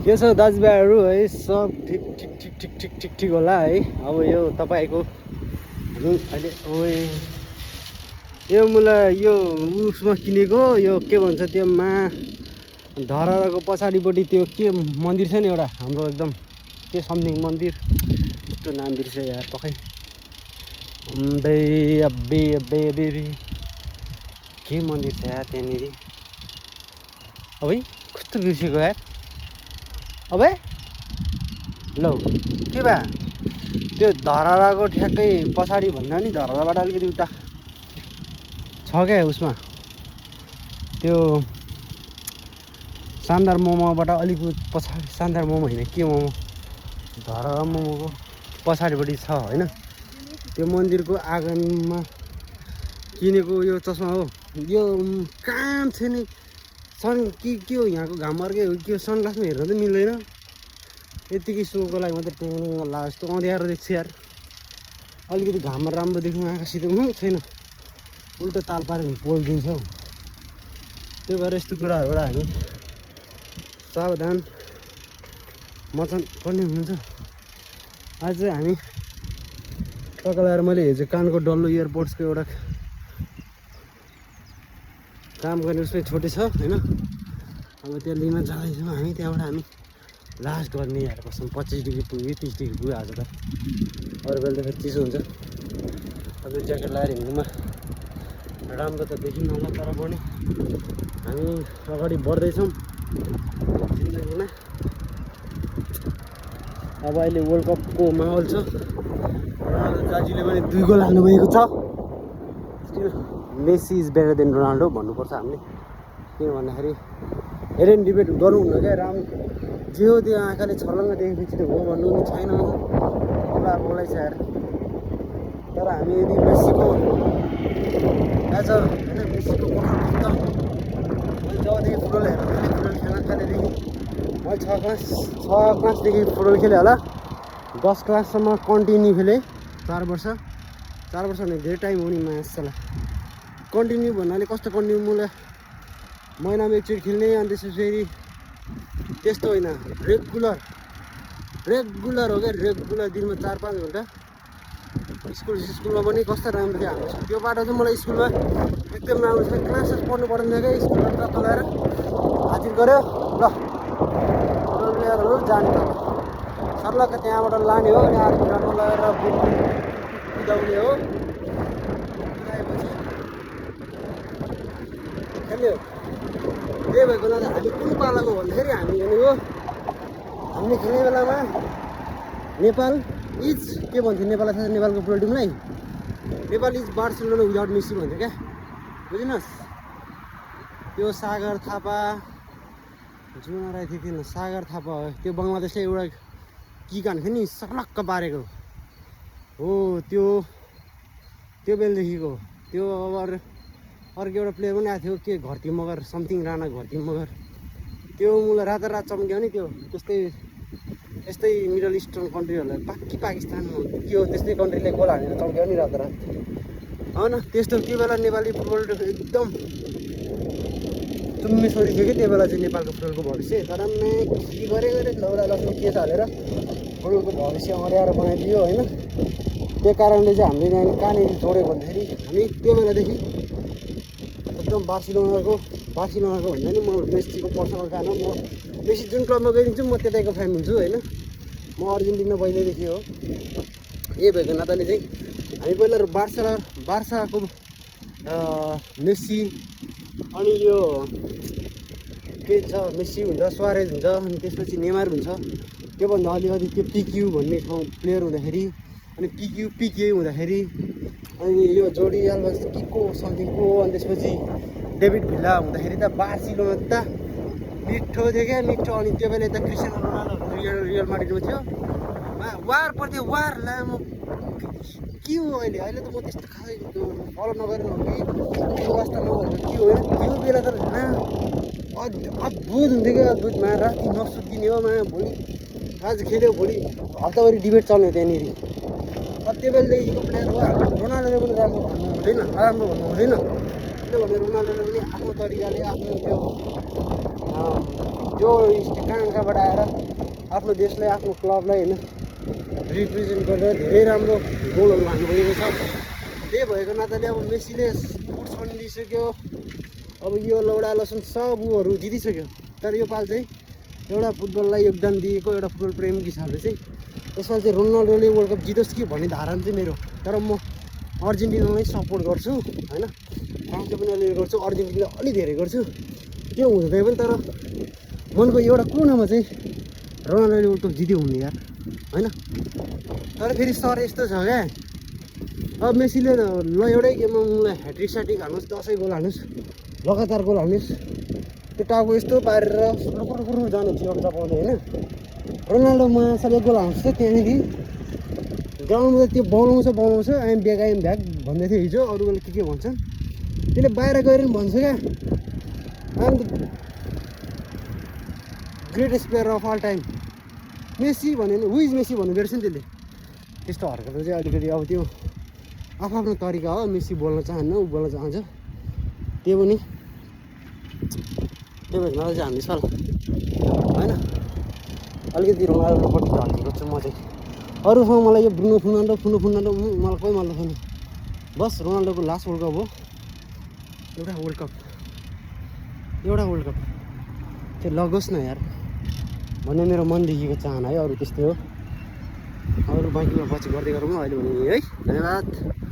के छ दाजुभाइहरू है, सब ठिक ठिक ठिक ठिक ठिक ठिक ठिक होला है। अब यो तपाईँको अहिले यो मलाई यो उसमा किनेको यो के भन्छ त्योमा धराको पछाडिपट्टि त्यो के मन्दिर छ नि एउटा हाम्रो एकदम के समथिङ मन्दिर, त्यो नाम बिर्स्यो यार पक्कै। अब्बे के मन्दिर छ यार त्यहाँनिर, अब कस्तो बिर्सेको यार। अबे लौ के भए त्यो धराको ठ्याक्कै पछाडि भन्दा नि धराबाट अलिकति उता छ क्या उसमा त्यो शानदार मोमोबाट अलिक पछाडि, शानदार मोमो होइन के मोमो, धरा मोमोको पछाडिपट्टि छ होइन। त्यो मन्दिरको आँगनमा किनेको यो चस्मा हो। यो काम छैन सन के हो यहाँको घाम अर्कै हो के हो, सनग्लासमा हेर्न त मिल्दैन। यतिकै सोको लागि मात्रै टेङ्ग ला जस्तो अँध्यारो देख्छ यार। अलिकति घाममा राम्रो देख्नु आँखासित छैन, उल्टो ताल पारेर पोल्दिन्छ हौ। त्यही भएर यस्तो कुराहरूबाट हामी सावधान मचान पर्ने हुन्छ। आज चाहिँ हामी टक्क मैले हिजो कानको डल्लो एयरपोर्ट्सको एउटा काम गर्ने उसमै छोटो छ होइन। अब त्यो लिन जाँदैछौँ हामी, त्यहाँबाट हामी लास्ट गर्ने यार कसम 25 डिग्री पुग्यो 30 डिग्री पुग्यो आज त। अरू बेला त फेरि चिसो हुन्छ। अब ज्याकेट लगाएर हिँड्नुमा राम्रो त देखिन्न होला, तर पनि हामी अगाडि बढ्दैछौँ जिन्दगीमा। अब अहिले वर्ल्ड कपको माहौल छ, रोनाल्डो दाजुले पनि 2 गोल हाल्नुभएको छ। Still Messi is better than Ronaldo भन्नुपर्छ हामीले। किन भन्दाखेरि हेरेन डिबेट गरौँ न क्या, जे हो त्यो आँखाले छर्लङ्ग देखेपछि त हो भन्नु नि छैन बोलाइ छ यार। तर हामी यदि मेसीको एज होइन मेसीको मैले जबदेखि फुटबल हेर्न थालेँ, फुटबल खेल्न थालेदेखि मैले 6 क्लासदेखि फुटबल खेलेँ होला, 10 क्लाससम्म कन्टिन्यू खेलेँ 4 वर्ष भने धेरै टाइम हो नि मासला। कन्टिन्यू भन्नाले कस्तो कन्टिन्यू, मलाई महिनामा एकचोटि खेल्ने, अनि त्यसपछि फेरि त्यस्तो होइन, रेगुलर हो क्या, रेगुलर दिनमा 4-5 घन्टा। स्कुलमा पनि कस्तो राम्रो थियो हाम्रो त्यो बाटो चाहिँ मलाई स्कुलमा एकदम राम्रो छ। क्लासेस पढ्नु पर्दैन क्या, स्कुलमा टक्क लगाएर हाजिर गऱ्यो ल ल्याएर जाने सर्लक्क त्यहाँबाट लाने हो, अनि 8 ग्राउन्डमा लगाएर कुदाउने हो, खेल्ने हो। त्यही भएको हुनाले हामी कुन पालाको भन्दाखेरि हामी भनेको हामीले खेल्ने बेलामा नेपाल इज के भन्थ्यो, नेपाललाई थाहा छ नेपालको फुटबल टिमलाई, Nepal is Barcelona without Messi भन्थ्यो क्या, बुझिनुहोस्। त्यो सागर थापा जुन राई थियो सागर थापा हो, त्यो बङ्गलादेशले एउटा किक हान्थ्यो नि सलक्क पारेको हो, त्यो बेलदेखिको त्यो। अब अर्को एउटा प्लेयर पनि आएको थियो के घरती मगर समथिङ राणा घरती मगर, त्यो मलाई रातारात चम्क्यो नि। त्यो यस्तै मिडल इस्टर्न कन्ट्रीहरूलाई पाकिस्तान के हो त्यस्तै कन्ट्रीले गोल हानेर चम्क्यो नि रातारात होइन। त्यस्तो त्यो बेला नेपाली फुटबल एकदम चुम्मी छोरी थियो कि त्यो बेला चाहिँ नेपालको फुटबलको भविष्य। तर के गरे लौरा लक्ष्मी केस हालेर फुटबलको भविष्य अँध्यारो बनाइदियो होइन। त्यो कारणले चाहिँ हामीले यहाँ कहाँनिर जोड्यो भन्दाखेरि हामी त्यो बेलादेखि एकदम बार्सिलोनाको भन्दा नि म मेसीको पर्सनल फ्यान हो। म मेसी जुन क्लबमा गइदिन्छु म त्यतैको फ्यान हुन्छु होइन। म अर्जेन्टिना पहिल्यैदेखि हो। यही भएको नाताले चाहिँ हामी पहिला बार्साको मेसी, अनि यो के छ मेसी हुन्छ, सुवारेज हुन्छ, अनि त्यसपछि नेमार हुन्छ। त्योभन्दा अलिकति त्यो पिक्यू भन्ने ठाउँ प्लेयर हुँदाखेरि, अनि पिके हुँदाखेरि, अनि यो जोडी अल्भा को समथिङ को, अनि त्यसपछि डेभिड भिल्ला हुँदाखेरि त बार्सिलोना त मिठो थियो क्या, मिठो। अनि त्यो बेला त क्रिस्टियानो रोनाल्डो रियल माड्रिडमा थियो, वार पर्थ्यो वार लामो के हो। अहिले त म त्यस्तो खासै फलो नगरेर हो कि वास्ता नभएर के हो त्यो बेला त अद्भुत हुन्थ्यो क्या, अद्भुतमा राति नसुत्दिने हो भोलि आज खेल्यो भोलि हप्ताभरि डिबेट चल्ने त्यहाँनिर। त्यो बेलादेखिको प्लेयर हो। रोनाल्डोले पनि नराम्रो भन्नु हुँदैन, किनभने रोनाल्डोले पनि आफ्नो तरिकाले आफ्नो त्यो जो कहाँ कहाँबाट आएर आफ्नो देशलाई आफ्नो क्लबलाई होइन रिप्रेजेन्ट गरेर धेरै राम्रो गोलहरू हाल्नुभएको छ। त्यही भएको नाताले अब मेसीले फुट्स पनि लिइसक्यो, अब यो लौडा लसन सब उहरू जितिसक्यो। तर यो पाल चाहिँ एउटा फुटबललाई योगदान दिएको एउटा फुटबल प्रेमी हिसाबले चाहिँ यसपालि चाहिँ रोनाल्डोले वर्ल्ड कप जितोस् कि भन्ने धारणा चाहिँ मेरो। तर म अर्जेन्टिनालाई सपोर्ट गर्छु होइन, फ्रान्सले पनि अलिअलि गर्छु, अर्जेन्टिनालाई अलिक धेरै गर्छु। त्यो हुँदै पनि तर मनको एउटा कुनामा चाहिँ रोनाल्डोले वर्ल्ड कप जित्यो हुने यार होइन। तर फेरि सर यस्तो छ क्या, अब मेसीले ल एउटै गेममा उनलाई ह्याट्रिक स्याट्रिक हाल्नुहोस्, 10 गोल हाल्नुहोस्, लगातार गोल हाल्नुहोस्, त्यो टाउको यस्तो पारेर रुकुर जानु थियो जपाउँदै होइन। रोनाल्डो माछाले गोल हाल्छ त्यहाँदेखि ग्राउन्डमा त्यो बनाउँछ आइएम ब्याक भन्दै थियो हिजो। अरूले के भन्छन् त्यसले बाहिर गएर पनि भन्छ क्या, I'm the greatest player of all time Messi भन्यो भने हु इज मेसी भन्नु बिर्छ नि त्यसले। त्यस्तो हरकतहरू चाहिँ अलिकति अब त्यो आफ्नो तरिका हो। मेसी बोल्न चाहन्न, ऊ बोल्न चाहन्छ, त्यो पनि त्यो भएर चाहिँ हामी सल होइन अलिकति रोनाल्डोपट्टि झर्केको छु म चाहिँ। अरूसँग मलाई यो ब्रुनो फर्नान्डो मलाई कोही मन छैन। बस रोनाल्डोको लास्ट वर्ल्ड कप हो, एउटा वर्ल्ड कप त्यो लगोस् न यार भन्ने मेरो मनदेखिको चाहना है। अरू त्यस्तै हो, अरू बाँकीमा पछि गर्दै गरौँ न अहिले भने है। धन्यवाद।